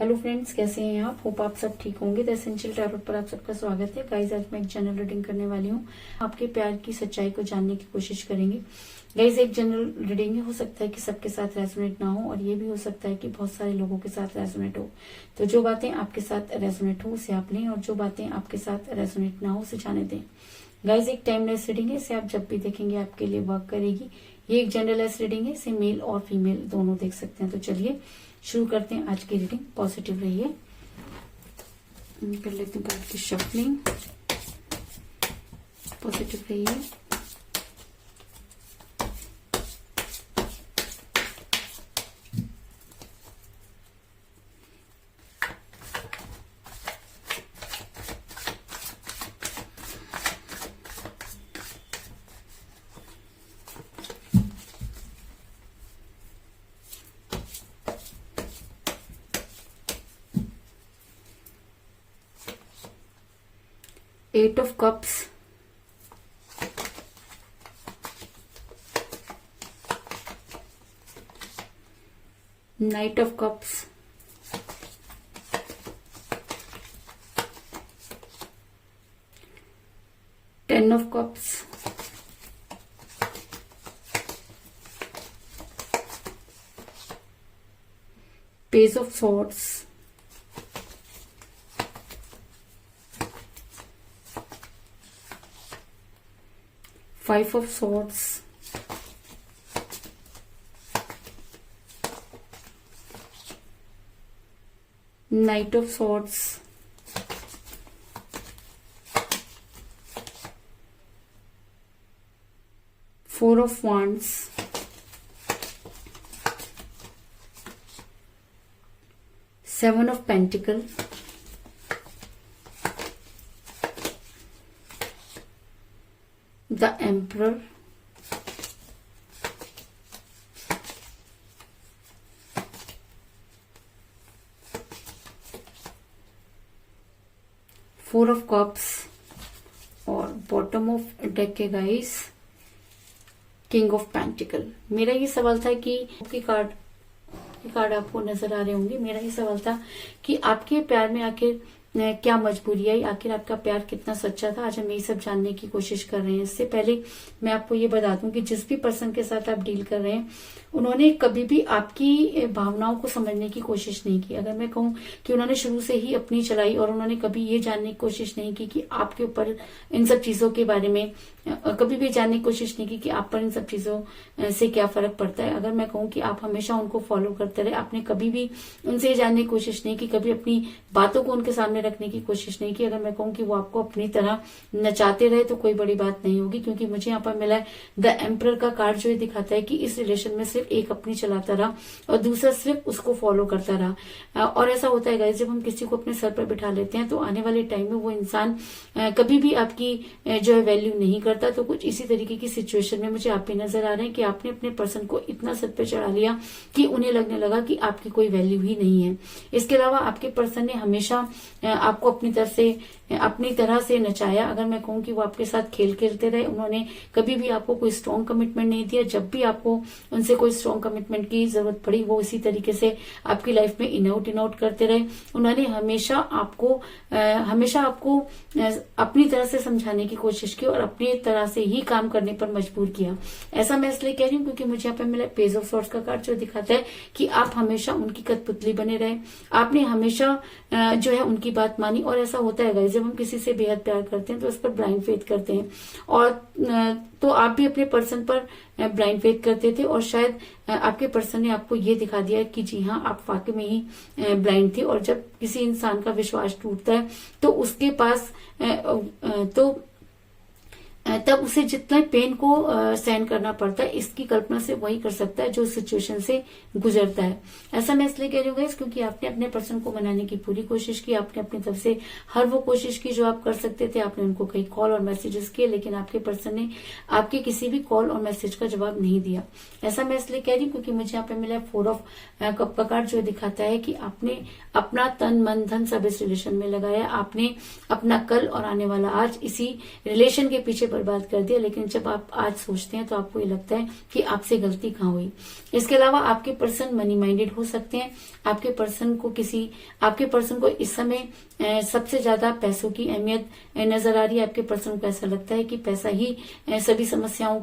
Hello friends, कैसे हैं आप? होप आप सब ठीक होंगे। द एसेंशियल टैरोट पर आप सबका स्वागत है। गाइस, आज मैं एक जनरल रीडिंग करने वाली हूँ। आपके प्यार की सच्चाई को जानने की कोशिश करेंगे। गाइस, एक जनरल रीडिंग हो सकता है कि सबके साथ रेजोनेट ना हो, और ये भी हो सकता है कि बहुत सारे लोगों के साथ रेजोनेट हो। तो जो बातें आपके साथ रेजोनेट हो उसे आप लें, और जो बातें आपके साथ रेजोनेट ना हो उसे जाने दें। गाइस, एक टाइमलेस रीडिंग है, इसे आप जब भी देखेंगे आपके लिए वर्क करेगी। ये एक जनरलाइज रीडिंग है, इसे मेल और फीमेल दोनों देख सकते हैं। तो चलिए शुरू करते हैं आज की रीडिंग। पॉजिटिव रहिए। कर लेते हैं कार्ड की शफलिंग। पॉजिटिव रहिए। Eight of Cups, Knight of Cups, Ten of Cups, Page of Swords, Five of Swords, Knight of Swords, Four of Wands, Seven of Pentacles, the Emperor, Four of Cups, और bottom of deck के guys king of pentacle. मेरा ये सवाल था कि card आपको नजर आ रहे होंगे। मेरा ये सवाल था कि आपके प्यार में आखिर क्या मजबूरी आई, आखिर आपका प्यार कितना सच्चा था। आज हम यही सब जानने की कोशिश कर रहे हैं। इससे पहले मैं आपको ये बता दूं कि जिस भी पर्सन के साथ आप डील कर रहे हैं, उन्होंने कभी भी आपकी भावनाओं को समझने की कोशिश नहीं की। अगर मैं कहूं कि उन्होंने शुरू से ही अपनी चलाई, और उन्होंने कभी ये जानने की कोशिश नहीं की कि आपके ऊपर इन सब चीजों के बारे में, कभी भी जानने की कोशिश नहीं की कि आप पर इन सब चीजों से क्या फर्क पड़ता है। अगर मैं कहूं कि आप हमेशा उनको फॉलो करते रहे, आपने कभी भी उनसे जानने की कोशिश नहीं की, कभी अपनी बातों को उनके सामने रखने की कोशिश नहीं की। अगर मैं कहूं कि वो आपको अपनी तरह नचाते रहे तो कोई बड़ी बात नहीं होगी, क्योंकि मुझे यहाँ पर मिला है द एम्परर का कार्ड, जो ये दिखाता है कि इस रिलेशन में सिर्फ एक अपनी चलाता रहा और दूसरा सिर्फ उसको फॉलो करता रहा। और ऐसा होता है गाइस, जब हम किसी को अपने सर पर बिठा लेते हैं तो आने वाले टाइम में वो इंसान कभी भी आपकी जो है वैल्यू नहीं करता। तो कुछ इसी तरीके की सिचुएशन में मुझे आप भी नजर आ रहे हैं कि आपने अपने पर्सन को इतना सर पे चढ़ा लिया कि उन्हें लगने लगा कि आपकी कोई वैल्यू ही नहीं है। इसके अलावा आपके पर्सन ने हमेशा आपको अपनी तरह से नचाया। अगर मैं कहूं कि वो आपके साथ खेल खेलते रहे, उन्होंने कभी भी आपको कोई स्ट्रॉन्ग कमिटमेंट नहीं दिया। जब भी आपको उनसे कोई स्ट्रॉन्ग कमिटमेंट की जरूरत पड़ी, वो इसी तरीके से आपकी लाइफ में इन आउट करते रहे। उन्होंने हमेशा आपको अपनी तरह से समझाने की कोशिश की और अपनी तरह से ही काम करने पर मजबूर किया। ऐसा मैं इसलिए कह रही हूँ क्योंकि मुझे यहाँ पे मिला पेज ऑफ सॉर्ड्स का कार्ड, जो दिखाता है कि आप हमेशा उनकी कठपुतली बने रहे। आपने हमेशा जो है उनकी बात मानी। और ऐसा होता है गाइस, जब हम किसी से बेहद प्यार करते हैं तो उस पर ब्लाइंड फेथ करते हैं, और तो आप भी अपने पर्सन पर ब्लाइंड फेथ करते थे, और शायद आपके पर्सन ने आपको ये दिखा दिया कि जी हाँ, आप वाकई में ही ब्लाइंड थे। और जब किसी इंसान का विश्वास टूटता है तो उसके पास तब उसे जितना पेन को सहन करना पड़ता है, इसकी कल्पना से वही कर सकता है जो सिचुएशन से गुजरता है। ऐसा मैं इसलिए कह रही हूँ क्योंकि आपने अपने पर्सन को मनाने की पूरी कोशिश की। आपने अपनी तरफ से हर वो कोशिश की जो आप कर सकते थे। आपने उनको कई कॉल और मैसेजेस किए, लेकिन आपके पर्सन ने आपके किसी भी कॉल और मैसेज का जवाब नहीं दिया। ऐसा मैं इसलिए कह रही हूँ क्योंकि मुझे यहाँ पे मिला 4 ऑफ कप का कार्ड, जो दिखाता है कि आपने अपना तन मन धन सब इस रिलेशन में लगाया। आपने अपना कल और आने वाला आज इसी रिलेशन के पीछे बर्बाद कर दिया, लेकिन जब आप आज सोचते हैं तो आपको ये लगता है कि आपसे गलती कहाँ हुई। इसके अलावा आपके पर्सन मनी माइंडेड हो सकते हैं। आपके पर्सन को इस समय सबसे ज्यादा पैसों की अहमियत नजर आ रही है। आपके पर्सन को ऐसा लगता है कि पैसा ही सभी समस्याओं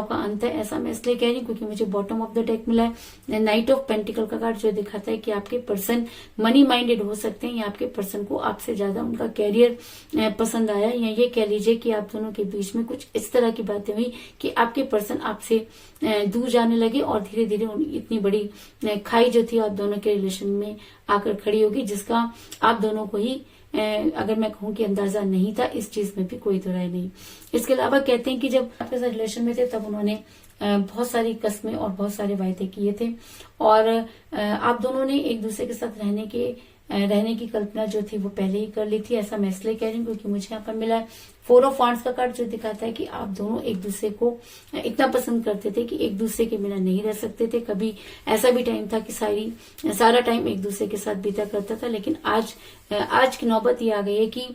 का अंत है। ऐसा मैं इसलिए कह रही हूँ क्योंकि मुझे बॉटम ऑफ द डेक मिला है नाइट ऑफ पेंटिकल का कार्ड, जो दिखाता है कि आपके पर्सन मनी माइंडेड हो सकते हैं, या आपके पर्सन को आपसे ज्यादा उनका कैरियर पसंद आया, या ये कह लीजिए कि आप दोनों के बीच में कुछ इस तरह की बातें हुई कि आपके पर्सन आपसे दूर जाने लगे और धीरे धीरे इतनी बड़ी खाई जो थी आप दोनों के रिलेशन में आकर खड़ी होगी, जिसका आप दोनों को ही अगर मैं कहूँ कि अंदाजा नहीं था। इस चीज में भी कोई दो राय नहीं। इसके अलावा कहते हैं कि जब आपके साथ रिलेशन में थे तब उन्होंने बहुत सारी कस्में और बहुत सारे वायदे किए थे, और आप दोनों ने एक दूसरे के साथ रहने की कल्पना जो थी वो पहले ही कर ली थी। ऐसा मैं इसलिए कह रही हूँ क्योंकि मुझे यहाँ पर मिला है 4 ऑफ वांड्स का कार्ड, जो दिखाता है कि आप दोनों एक दूसरे को इतना पसंद करते थे कि एक दूसरे के बिना नहीं रह सकते थे। कभी ऐसा भी टाइम था कि सारा टाइम एक दूसरे के साथ बीता करता था, लेकिन आज की नौबत ये आ गई है कि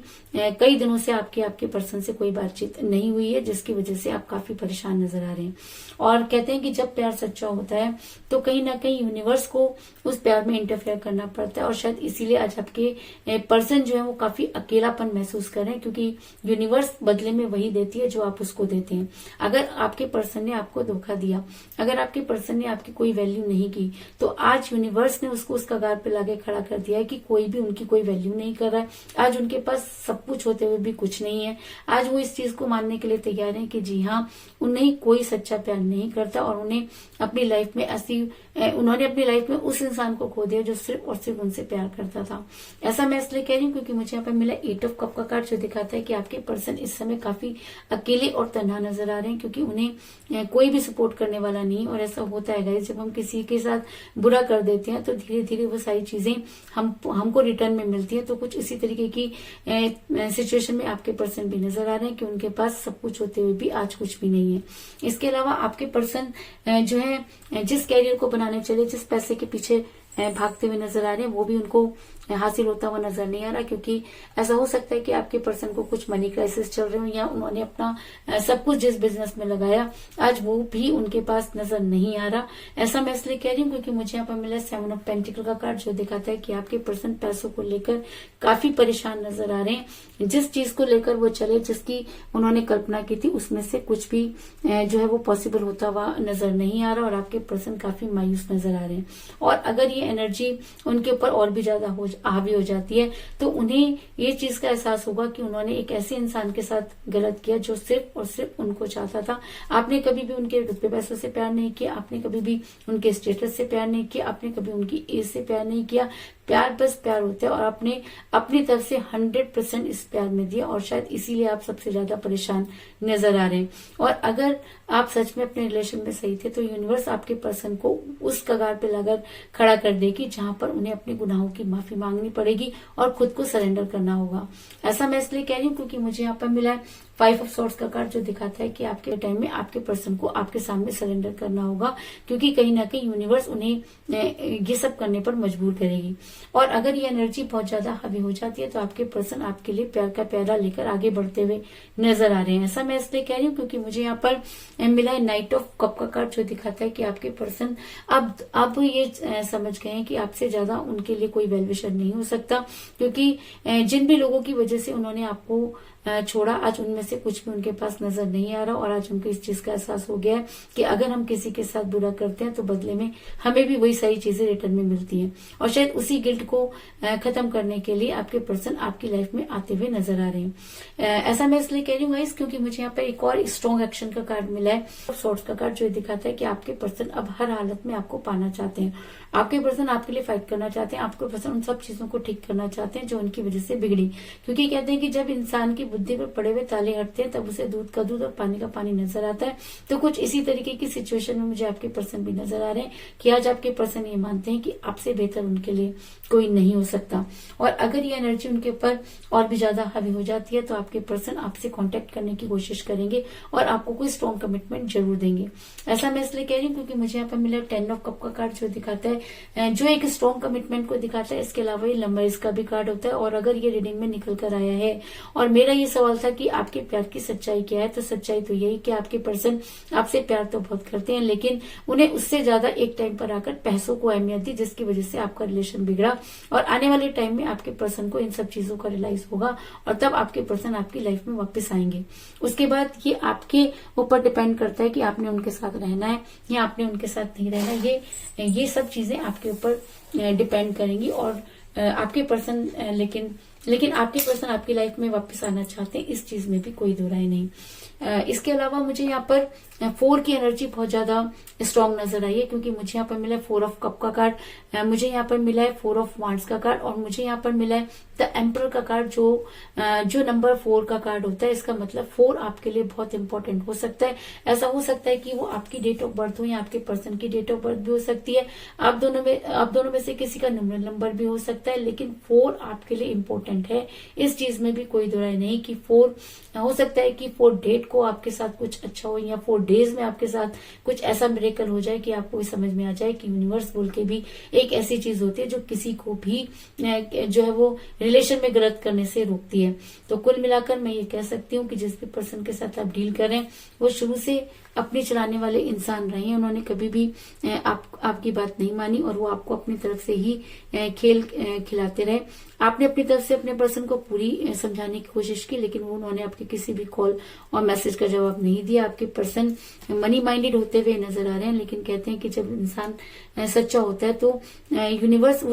कई दिनों से आपके पर्सन से कोई बातचीत नहीं हुई है, जिसकी वजह से आप काफी परेशान नजर आ रहे हैं। और कहते हैं कि जब प्यार सच्चा होता है तो कहीं ना कहीं यूनिवर्स को उस प्यार में इंटरफेयर करना पड़ता है, और शायद इसीलिए आज आपके पर्सन जो है वो काफी अकेलापन महसूस कर रहे हैं, क्योंकि यूनिवर्स बदले में वही देती है जो आप उसको देते हैं। अगर आपके पर्सन ने आपको धोखा दिया, अगर आपके पर्सन ने आपकी कोई वैल्यू नहीं की, तो आज यूनिवर्स ने उसको उस कगार पे लाके खड़ा कर दिया है कि कोई भी उनकी कोई वैल्यू नहीं कर रहा है। आज उनके पास सब कुछ होते हुए भी कुछ नहीं है। आज वो इस चीज को मानने के लिए तैयार है कि जी हाँ, उन्हें कोई सच्चा प्यार नहीं करता, और उन्होंने अपनी लाइफ में उस इंसान को खो दिया जो सिर्फ और सिर्फ उनसे प्यार करता था। ऐसा मैं इसलिए कह रही हूँ क्योंकि मुझे यहाँ पर मिला 8 ऑफ कप का कार्ड, जो दिखाता है कि आपके पर्सन इस समय काफी अकेले और तन्हा नजर आ रहे हैं, क्योंकि उन्हें कोई भी सपोर्ट करने वाला नहीं। और ऐसा होता है गाइस, जब हम किसी के साथ बुरा कर देते हैं तो धीरे धीरे वो सारी चीजें हमको रिटर्न में मिलती है। तो कुछ इसी तरीके की सिचुएशन में आपके पर्सन भी नजर आ रहे हैं कि उनके पास सब कुछ होते हुए भी आज कुछ भी नहीं है। इसके अलावा आपके पर्सन जो है जिस कैरियर को बनाने चले, जिस पैसे के पीछे भागते हुए नजर आ रहे हैं, वो भी उनको हासिल होता हुआ नजर नहीं आ रहा, क्योंकि ऐसा हो सकता है कि आपके पर्सन को कुछ मनी क्राइसिस चल रहे हो, या उन्होंने अपना सब कुछ जिस बिजनेस में लगाया आज वो भी उनके पास नजर नहीं आ रहा। ऐसा मैं इसलिए कह रही हूँ क्योंकि मुझे यहाँ पर मिला 7 ऑफ पेंटिकल का कार्ड, जो दिखाता है कि आपके पर्सन पैसों को लेकर काफी परेशान नजर आ रहे हैं। जिस चीज को लेकर वो चले, जिसकी उन्होंने कल्पना की थी, उसमें से कुछ भी जो है वो पॉसिबल होता हुआ नजर नहीं आ रहा, और आपके पर्सन काफी मायूस नजर आ रहे हैं। और अगर ये एनर्जी उनके ऊपर और भी ज्यादा हावी हो जाती है तो उन्हें ये चीज का एहसास होगा कि उन्होंने एक ऐसे इंसान के साथ गलत किया जो सिर्फ और सिर्फ उनको चाहता था। आपने कभी भी उनके रुपए पैसों से प्यार नहीं किया, आपने कभी भी उनके स्टेटस से प्यार नहीं किया, आपने कभी उनकी एज से प्यार नहीं किया। प्यार बस प्यार होता है, और आपने अपनी तरफ से 100% इस प्यार में दिया, और शायद इसीलिए आप सबसे ज्यादा परेशान नजर आ रहे हैं। और अगर आप सच में अपने रिलेशन में सही थे तो यूनिवर्स आपके पर्सन को उस कगार पे लाकर खड़ा कर देगी जहां पर उन्हें अपने गुनाहों की माफी मांगनी पड़ेगी और खुद को सरेंडर करना होगा। ऐसा मैं इसलिए कह रही हूँ क्योंकि मुझे यहाँ पर मिला है 5 ऑफ सॉर्ड्स का कार्ड, जो दिखाता है कि आपके टाइम में आपके पर्सन को आपके सामने सरेंडर करना होगा, क्योंकि कहीं ना कहीं यूनिवर्स उन्हें ये सब करने पर मजबूर करेगी। और अगर ये एनर्जी बहुत ज्यादा हावी हो जाती है तो आपके पर्सन आपके लिए प्यार का प्याला लेकर आगे बढ़ते हुए नजर आ रहे हैं। ऐसा मैं इसलिए कह रही हूँ क्योंकि मुझे यहाँ पर मिला है नाइट ऑफ कप का कार्ड, जो दिखाता है कि आपके पर्सन अब ये समझ गए हैं कि आपसे ज्यादा उनके लिए कोई वेल विशर नहीं हो सकता, क्योंकि जिन भी लोगों की वजह से उन्होंने आपको छोड़ा, आज उनमें से कुछ भी उनके पास नजर नहीं आ रहा, और आज उनको इस चीज का एहसास हो गया है कि अगर हम किसी के साथ बुरा करते हैं तो बदले में हमें भी वही सारी चीजें रिटर्न में मिलती हैं। और शायद उसी गिल्ट को खत्म करने के लिए आपके पर्सन आपकी लाइफ में आते हुए नजर आ रहे हैं। ऐसा मैं इसलिए कह रही हूँ गाइस क्योंकि मुझे यहाँ पर एक और स्ट्रॉन्ग एक्शन का कार्ड मिला है, सॉर्ड्स का कार्ड, जो दिखाता है कि आपके पर्सन अब हर हालत में आपको पाना चाहते हैं। आपके पर्सन आपके लिए फाइट करना चाहते हैं, आपके पर्सन उन सब चीजों को ठीक करना चाहते हैं जो उनकी वजह से बिगड़ी, क्योंकि कहते हैं कि जब इंसान की बुद्धि पर पड़े हुए ताले हटते हैं तब उसे दूध का दूध और पानी का पानी नजर आता है। तो कुछ इसी तरीके की सिचुएशन में मुझे आपके पर्सन भी नजर आ रहे हैं कि आज आपके पर्सन ये मानते हैं कि आपसे बेहतर उनके लिए कोई नहीं हो सकता। और अगर ये एनर्जी उनके ऊपर और भी ज्यादा हावी हो जाती है तो आपके पर्सन आपसे कांटेक्ट करने की कोशिश करेंगे और आपको कोई स्ट्रॉन्ग कमिटमेंट जरूर देंगे। ऐसा मैं इसलिए कह रही हूँ क्योंकि मुझे यहाँ पर मिला 10 ऑफ कप का कार्ड, जो दिखाता है जो एक स्ट्रॉन्ग कमिटमेंट को दिखाता है। इसके अलावा ये लव मैरिज का भी कार्ड होता है। और अगर ये रीडिंग में निकल कर आया है और मेरा ये सवाल था कि आपके प्यार की सच्चाई क्या है, तो सच्चाई तो यही कि आपके पर्सन आपसे प्यार तो बहुत करते हैं, लेकिन उन्हें उससे ज्यादा एक टाइम पर आकर पैसों को अहमियत दी, जिसकी वजह से आपका रिलेशन बिगड़ा। और आने वाले टाइम में आपके पर्सन को इन सब चीजों का रियलाइज होगा और तब आपके पर्सन आपकी लाइफ में वापस आएंगे। उसके बाद ये आपके ऊपर डिपेंड करता है कि आपने उनके साथ रहना है या आपने उनके साथ नहीं रहना है। ये सब चीजें आपके ऊपर डिपेंड करेंगी। और आपके पर्सन लेकिन आपके पर्सन आपकी लाइफ में वापस आना चाहते हैं, इस चीज में भी कोई दो राय नहीं। इसके अलावा मुझे यहाँ पर 4 की एनर्जी बहुत ज्यादा स्ट्रांग नजर आई है, क्योंकि मुझे यहाँ पर मिला है 4 ऑफ कप का कार्ड, मुझे यहाँ पर मिला है 4 ऑफ वांड्स का कार्ड, और मुझे यहाँ पर मिला है द एम्परर का कार्ड, जो नंबर 4 का कार्ड होता है। इसका मतलब 4 आपके लिए बहुत इंपॉर्टेंट हो सकता है। ऐसा हो सकता है कि वो आपकी डेट ऑफ बर्थ हो या आपके पर्सन की डेट ऑफ बर्थ भी हो सकती है। आप दोनों में से किसी का न्यूमरल नंबर भी हो सकता है, लेकिन 4 आपके लिए इम्पोर्टेंट है। इस चीज में भी कोई दो राय नहीं कि 4 हो सकता है कि 4 डेट को आपके साथ कुछ अच्छा हो या 4 डेज में आपके साथ कुछ ऐसा मिरेकल हो जाए कि आपको भी समझ में आ जाए कि यूनिवर्स बोल के भी एक ऐसी चीज होती है जो किसी को भी जो है वो रिलेशन में गलत करने से रोकती है। तो कुल मिलाकर मैं ये कह सकती हूँ कि जिस भी पर्सन के साथ आप डील करें वो शुरू से अपनी चलाने वाले इंसान रहे हैं। उन्होंने कभी भी आपकी बात नहीं मानी और वो आपको अपनी तरफ से ही खेल खिलाते रहे। आपने अपनी तरफ से अपने पर्सन को पूरी समझाने की कोशिश की, लेकिन उन्होंने आपके किसी भी कॉल और मैसेज का जवाब नहीं दिया। आपके पर्सन मनी माइंडेड होते हुए नजर आ रहे हैं, लेकिन कहते हैं कि जब इंसान सच्चा होता है तो यूनिवर्स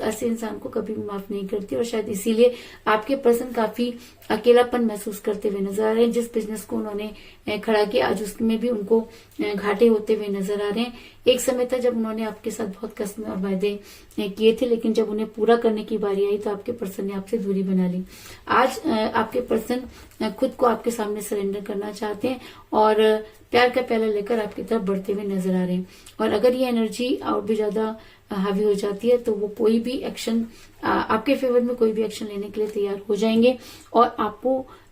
ऐसे इंसान को कभी भी माफ नहीं करती। और शायद इसीलिए आपके पर्सन काफी अकेलापन महसूस करते हुए नजर आ रहे हैं। जिस बिजनेस को उन्होंने खड़ा किया आज उसमें भी उनको घाटे होते हुए नजर आ रहे हैं। एक समय था जब उन्होंने आपके साथ बहुत कस्में और वायदे किए थे, लेकिन जब उन्हें पूरा करने की बारी आई तो आपके पर्सन ने आपसे दूरी बना ली। आज आपके पर्सन खुद को आपके सामने सरेंडर करना चाहते हैं और प्यार का प्याला लेकर आपकी तरफ बढ़ते हुए नजर आ रहे हैं। और अगर ये एनर्जी और भी ज्यादा हावी हो जाती है तो वो कोई भी एक्शन आपके फेवर में कोई भी एक्शन लेने के लिए तैयार हो जाएंगे और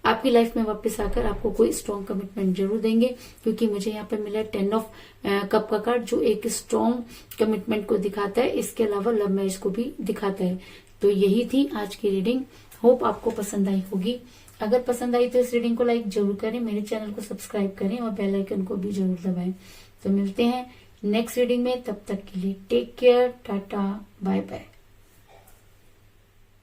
आपकी लाइफ में वापस आकर आपको कोई स्ट्रॉन्ग कमिटमेंट जरूर देंगे, क्योंकि मुझे यहाँ पर मिला 10 ऑफ कप का कार्ड जो एक स्ट्रॉन्ग कमिटमेंट को दिखाता है। इसके अलावा लव मैरिज को भी दिखाता है। तो यही थी आज की रीडिंग। होप आपको पसंद आई होगी। अगर पसंद आई तो इस रीडिंग को लाइक जरूर करें, मेरे चैनल को सब्सक्राइब करें और बेल आइकन को भी जरूर दबाएं। तो मिलते हैं नेक्स्ट रीडिंग में, तब तक के लिए take care, tata, bye bye.